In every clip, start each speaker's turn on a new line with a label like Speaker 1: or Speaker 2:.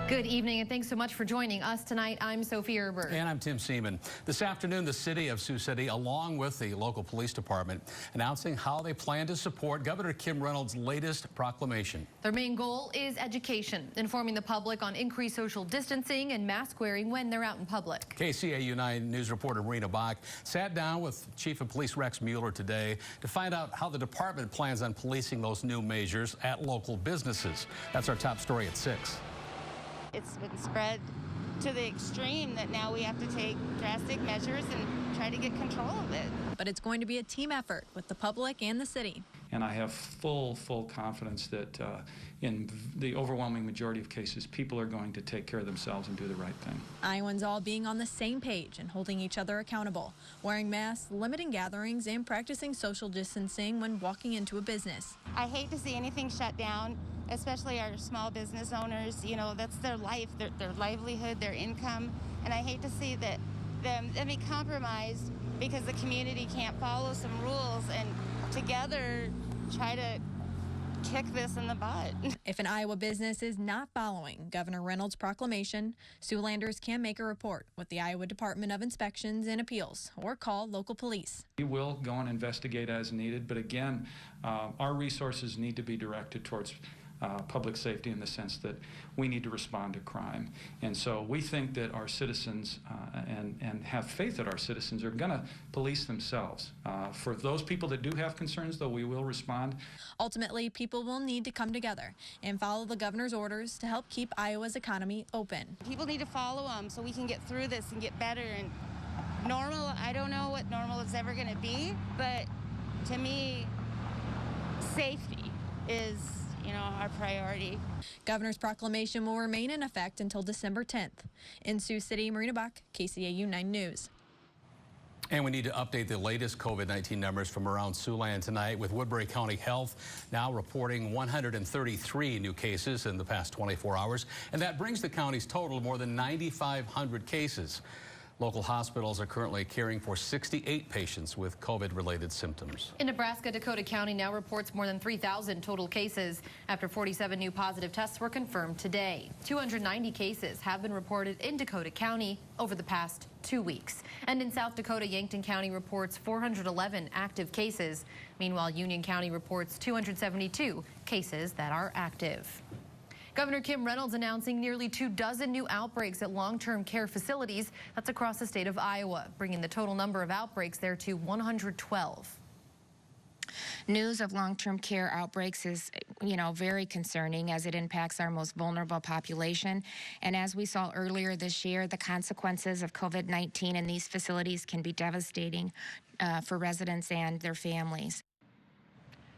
Speaker 1: Good evening and thanks so much for joining us tonight. I'm Sophie Erber.
Speaker 2: And I'm Tim Seaman. This afternoon, the city of Sioux City, along with the local police department, announcing how they plan to support Governor Kim Reynolds' latest proclamation.
Speaker 1: Their main goal is education, informing the public on increased social distancing and mask wearing when they're out in public.
Speaker 2: KCAU 9 News reporter Marina Bach sat down with Chief of Police Rex Mueller today to find out how the department plans on policing those new measures at local businesses. That's our top story at 6.
Speaker 3: It's been spread to the extreme that now we have to take drastic measures and try to get control of it.
Speaker 4: But it's going to be a team effort with the public and the city.
Speaker 5: And I have full confidence that in the overwhelming majority of cases, people are going to take care of themselves and do the right thing.
Speaker 4: Iowans all being on the same page and holding each other accountable, wearing masks, limiting gatherings, and practicing social distancing when walking into a business.
Speaker 3: I hate to see anything shut down, especially our small business owners. You know, that's their life, their livelihood, their income. And I hate to see that them be compromised because the community can't follow some rules and together try to kick this in the butt.
Speaker 4: If an Iowa business is not following Governor Reynolds' proclamation, Siouxlanders can make a report with the Iowa Department of Inspections and Appeals or call local police.
Speaker 5: We will go and investigate as needed, but again, our resources need to be directed towards public safety in the sense that we need to respond to crime. And so we think that our citizens and have faith that our citizens are going to police themselves. For those people that do have concerns, though, we will respond.
Speaker 4: Ultimately, people will need to come together and follow the governor's orders to help keep Iowa's economy open.
Speaker 3: People need to follow them so we can get through this and get better. And normal, I don't know what normal is ever going to be, but to me, safety is our priority.
Speaker 4: Governor's proclamation will remain in effect until December 10th. In Sioux City, Marina Bach, KCAU 9 News.
Speaker 2: And we need to update the latest COVID-19 numbers from around Siouxland tonight, with Woodbury County Health now reporting 133 new cases in the past 24 hours. And that brings the county's total to more than 9,500 cases. Local hospitals are currently caring for 68 patients with COVID-related symptoms.
Speaker 1: In Nebraska, Dakota County now reports more than 3,000 total cases after 47 new positive tests were confirmed today. 290 cases have been reported in Dakota County over the past 2 weeks. And in South Dakota, Yankton County reports 411 active cases. Meanwhile, Union County reports 272 cases that are active. Governor Kim Reynolds announcing nearly 24 new outbreaks at long-term care facilities. That's across the state of Iowa, bringing the total number of outbreaks there to 112.
Speaker 6: News of long-term care outbreaks is, very concerning as it impacts our most vulnerable population. And as we saw earlier this year, the consequences of COVID-19 in these facilities can be devastating for residents and their families.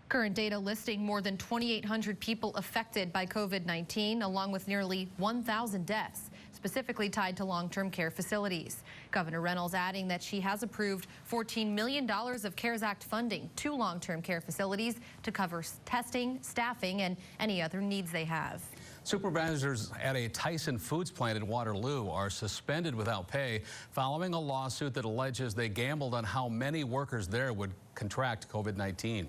Speaker 1: Current data listing more than 2,800 people affected by COVID-19, along with nearly 1,000 deaths, specifically tied to long-term care facilities. Governor Reynolds adding that she has approved $14 million of CARES Act funding to long-term care facilities to cover testing, staffing, and any other needs they have.
Speaker 2: Supervisors at a Tyson Foods plant in Waterloo are suspended without pay following a lawsuit that alleges they gambled on how many workers there would contract COVID-19.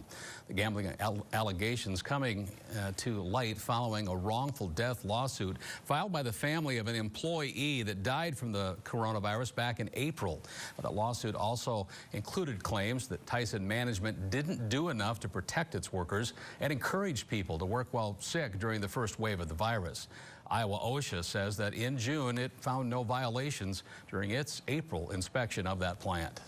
Speaker 2: The gambling allegations coming to light following a wrongful death lawsuit filed by the family of an employee that died from the coronavirus back in April. The lawsuit also included claims that Tyson management didn't do enough to protect its workers and encourage people to work while sick during the first wave of the virus. Iowa OSHA says that in June it found no violations during its April inspection of that plant.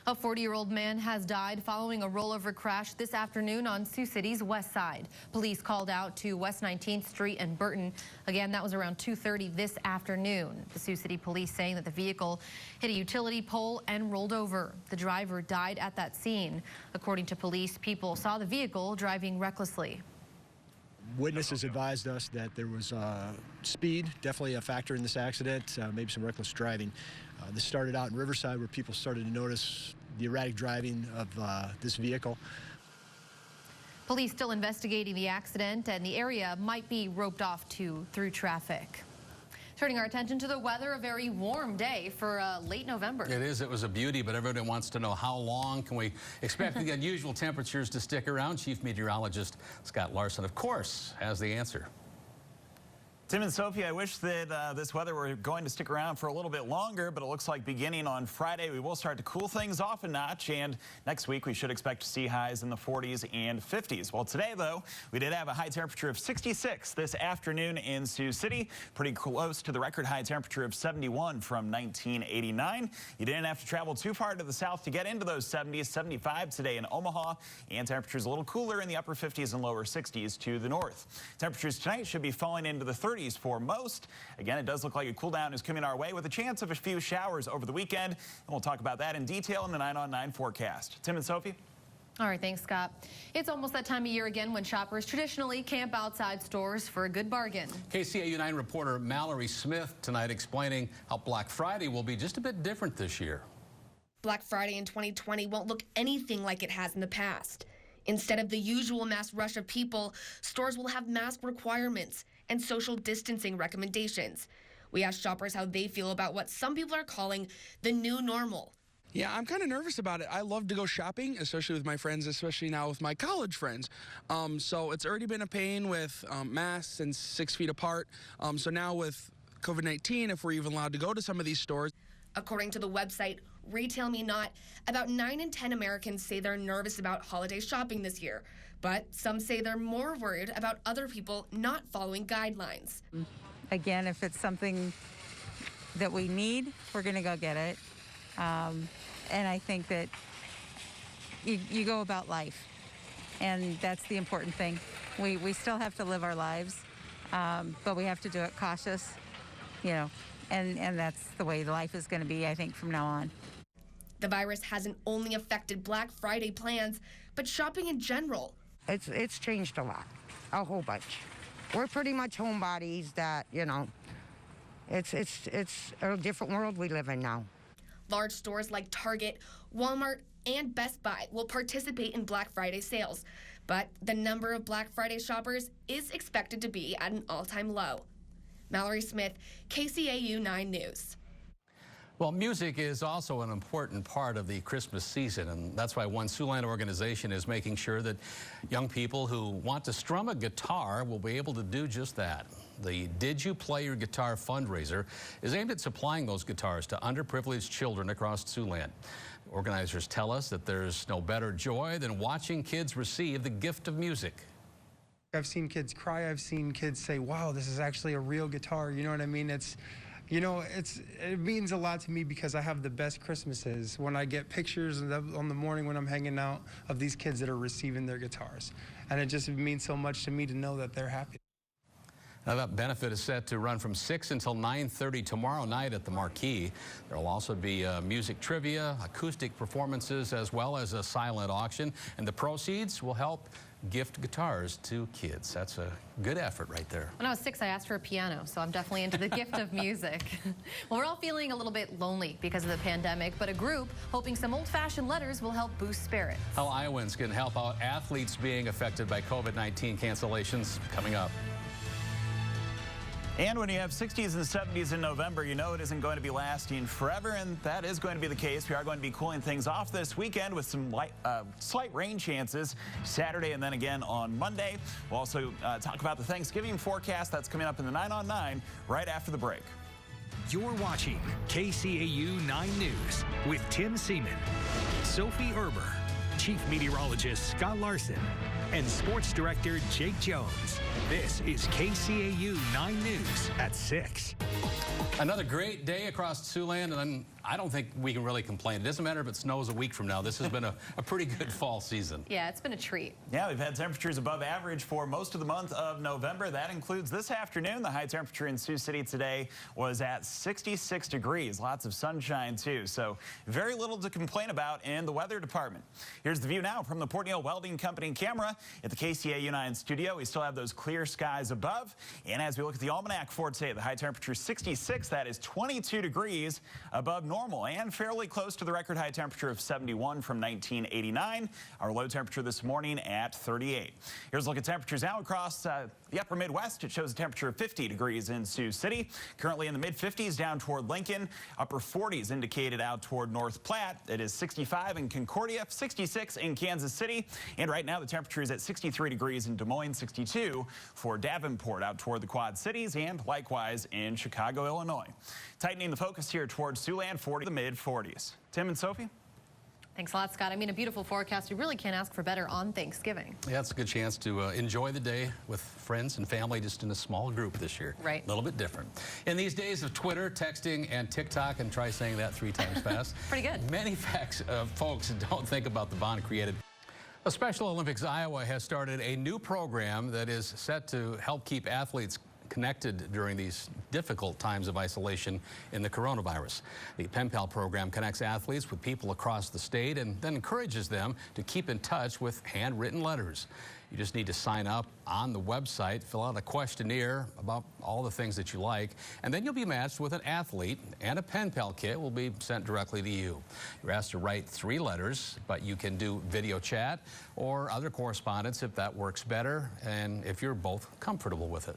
Speaker 1: A 40-year-old man has died following a rollover crash this afternoon on Sioux City's west side. Police called out to West 19th Street and Burton. Again, that was around 2:30 this afternoon. The Sioux City police saying that the vehicle hit a utility pole and rolled over. The driver died at that scene. According to police, people saw the vehicle driving recklessly.
Speaker 7: Witnesses advised us that there was speed, definitely a factor in this accident, maybe some reckless driving. This started out in Riverside, where people started to notice the erratic driving of this vehicle.
Speaker 1: Police still investigating the accident, and the area might be roped off through traffic. Turning our attention to the weather, a very warm day for late November.
Speaker 2: It is. It was a beauty, but everyone wants to know how long can we expect the unusual temperatures to stick around. Chief Meteorologist Scott Larson, of course, has the answer.
Speaker 8: Tim and Sophie, I wish that this weather were going to stick around for a little bit longer, but it looks like beginning on Friday, we will start to cool things off a notch. And next week, we should expect to see highs in the 40s and 50s. Well, today, though, we did have a high temperature of 66 this afternoon in Sioux City, pretty close to the record high temperature of 71 from 1989. You didn't have to travel too far to the south to get into those 70s, 75 today in Omaha, and temperatures a little cooler in the upper 50s and lower 60s to the north. Temperatures tonight should be falling into the 30s for most. Again, it does look like a cool down is coming our way with a chance of a few showers over the weekend. And we'll talk about that in detail in the 9 on 9 forecast. Tim and Sophie.
Speaker 1: All right, thanks, Scott. It's almost that time of year again when shoppers traditionally camp outside stores for a good bargain.
Speaker 2: KCAU 9 reporter Mallory Smith tonight explaining how Black Friday will be just a bit different this year.
Speaker 9: Black Friday in 2020 won't look anything like it has in the past. Instead of the usual mass rush of people, stores will have mask requirements and social distancing recommendations. We asked shoppers how they feel about what some people are calling the new normal.
Speaker 10: Yeah, I'm kind of nervous about it. I love to go shopping, especially with my friends, especially now with my college friends. So it's already been a pain with masks and 6 feet apart. So now with COVID-19, if we're even allowed to go to some of these stores.
Speaker 9: According to the website Retail Me Not, about 9 in 10 Americans say they're nervous about holiday shopping this year. But some say they're more worried about other people not following guidelines.
Speaker 11: Again, if it's something that we need, we're going to go get it. And I think that you go about life, and that's the important thing. We still have to live our lives, but we have to do it cautious, you know, and that's the way life is going to be, I think, from now on.
Speaker 9: The virus hasn't only affected Black Friday plans, but shopping in general.
Speaker 12: It's changed a lot, a whole bunch. We're pretty much homebodies that, you know, it's a different world we live in now.
Speaker 9: Large stores like Target, Walmart, and Best Buy will participate in Black Friday sales, but the number of Black Friday shoppers is expected to be at an all-time low. Mallory Smith, KCAU 9 News.
Speaker 2: Well, music is also an important part of the Christmas season, and that's why one Siouxland organization is making sure that young people who want to strum a guitar will be able to do just that. The Did You Play Your Guitar fundraiser is aimed at supplying those guitars to underprivileged children across Siouxland. Organizers tell us that there's no better joy than watching kids receive the gift of music.
Speaker 13: I've seen kids cry. I've seen kids say, wow, this is actually a real guitar. You know what I mean? You know, it means a lot to me because I have the best Christmases when I get pictures on the morning when I'm hanging out of these kids that are receiving their guitars. And it just means so much to me to know that they're happy.
Speaker 2: Now, that benefit is set to run from 6 until 9:30 tomorrow night at the Marquee. There will also be music trivia, acoustic performances, as well as a silent auction. And the proceeds will help gift guitars to kids. That's a good effort right there.
Speaker 1: When I was 6, I asked for a piano, so I'm definitely into the gift of music. Well, we're all feeling a little bit lonely because of the pandemic, but a group hoping some old-fashioned letters will help boost spirits.
Speaker 2: How Iowans can help out athletes being affected by COVID-19 cancellations coming up.
Speaker 8: And when you have 60s and 70s in November, you know it isn't going to be lasting forever, and that is going to be the case. We are going to be cooling things off this weekend with some slight rain chances Saturday and then again on Monday. We'll also talk about the Thanksgiving forecast that's coming up in the 9 on 9 right after the break.
Speaker 14: You're watching KCAU 9 News with Tim Seaman, Sophie Erber, Chief Meteorologist Scott Larson, and Sports Director Jake Jones. This is KCAU 9 News at 6.
Speaker 2: Another great day across Siouxland, and I don't think we can really complain. It doesn't matter if it snows a week from now. This has been a pretty good fall season.
Speaker 1: Yeah, it's been a treat.
Speaker 8: Yeah, we've had temperatures above average for most of the month of November. That includes this afternoon. The high temperature in Sioux City today was at 66 degrees. Lots of sunshine, too. So very little to complain about in the weather department. Here's the view now from the Port Neal Welding Company camera at the KCAU 9 studio. We still have those clear skies above. And as we look at the almanac for today, the high temperature is 66. That is 22 degrees above normal. normal and fairly close to the record high temperature of 71 from 1989. Our low temperature this morning at 38. Here's a look at temperatures now across the upper Midwest. It shows a temperature of 50 degrees in Sioux City. Currently in the mid-50s down toward Lincoln. Upper 40s indicated out toward North Platte. It is 65 in Concordia, 66 in Kansas City. And right now the temperature is at 63 degrees in Des Moines, 62 for Davenport out toward the Quad Cities, and likewise in Chicago, Illinois. Tightening the focus here towards Siouxland, 40 to the mid-40s. Tim and Sophie?
Speaker 1: Thanks a lot, Scott. I mean, a beautiful forecast. We really can't ask for better on Thanksgiving.
Speaker 2: Yeah, it's a good chance to enjoy the day with friends and family just in a small group this year.
Speaker 1: Right.
Speaker 2: A little bit different. In these days of Twitter, texting, and TikTok, and try saying that 3 times fast.
Speaker 1: Pretty good.
Speaker 2: Many folks don't think about the bond created. The Special Olympics Iowa has started a new program that is set to help keep athletes connected during these difficult times of isolation in the coronavirus. The Pen Pal program connects athletes with people across the state and then encourages them to keep in touch with handwritten letters. You just need to sign up on the website, fill out a questionnaire about all the things that you like, and then you'll be matched with an athlete, and a Pen Pal kit will be sent directly to you. You're asked to write 3 letters, but you can do video chat or other correspondence if that works better and if you're both comfortable with it.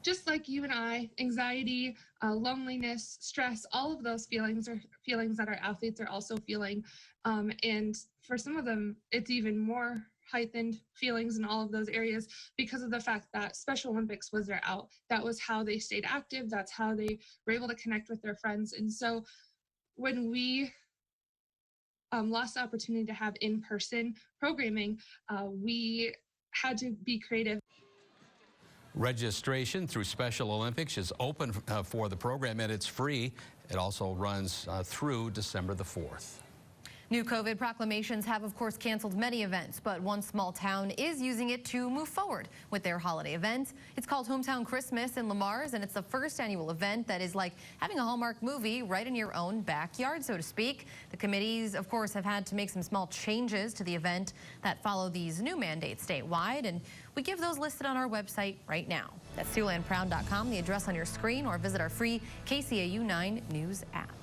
Speaker 15: Just like you and I, anxiety, loneliness, stress, all of those feelings are feelings that our athletes are also feeling. And for some of them, it's even more heightened feelings in all of those areas because of the fact that Special Olympics was their out. That was how they stayed active. That's how they were able to connect with their friends. And so when we lost the opportunity to have in-person programming, we had to be creative.
Speaker 2: Registration through Special Olympics is open for the program, and it's free. It also runs through December the 4th.
Speaker 1: New COVID proclamations have, of course, canceled many events, but one small town is using it to move forward with their holiday event. It's called Hometown Christmas in Lamar's, and it's the first annual event that is like having a Hallmark movie right in your own backyard, so to speak. The committees, of course, have had to make some small changes to the event that follow these new mandates statewide, and we give those listed on our website right now. That's SiouxlandProud.com, the address on your screen, or visit our free KCAU 9 News app.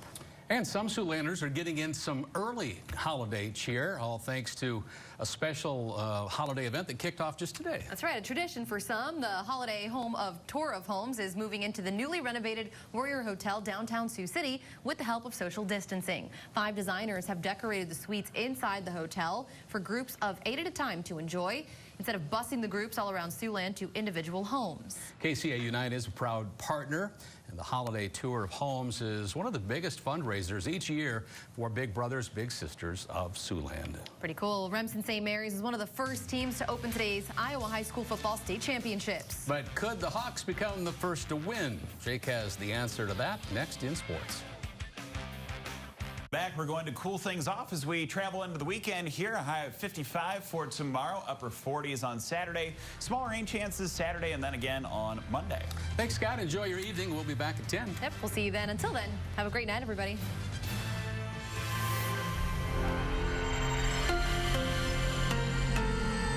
Speaker 2: And some Siouxlanders are getting in some early holiday cheer, all thanks to a special holiday event that kicked off just today.
Speaker 1: That's right, a tradition for some. The holiday home of Tour of Homes is moving into the newly renovated Warrior Hotel downtown Sioux City with the help of social distancing. 5 designers have decorated the suites inside the hotel for groups of 8 at a time to enjoy, instead of busing the groups all around Siouxland to individual homes.
Speaker 2: KCAU 9 is a proud partner, and the Holiday Tour of Homes is one of the biggest fundraisers each year for Big Brothers Big Sisters of Siouxland.
Speaker 1: Pretty cool. Remsen St. Mary's is one of the first teams to open today's Iowa High School Football State Championships.
Speaker 2: But could the Hawks become the first to win? Jake has the answer to that next in sports.
Speaker 8: Back, we're going to cool things off as we travel into the weekend here. A high of 55 for tomorrow, upper 40s on Saturday. Small rain chances Saturday and then again on Monday.
Speaker 2: Thanks, Scott. Enjoy your evening. We'll be back at 10.
Speaker 1: Yep, we'll see you then. Until then, have a great night, everybody.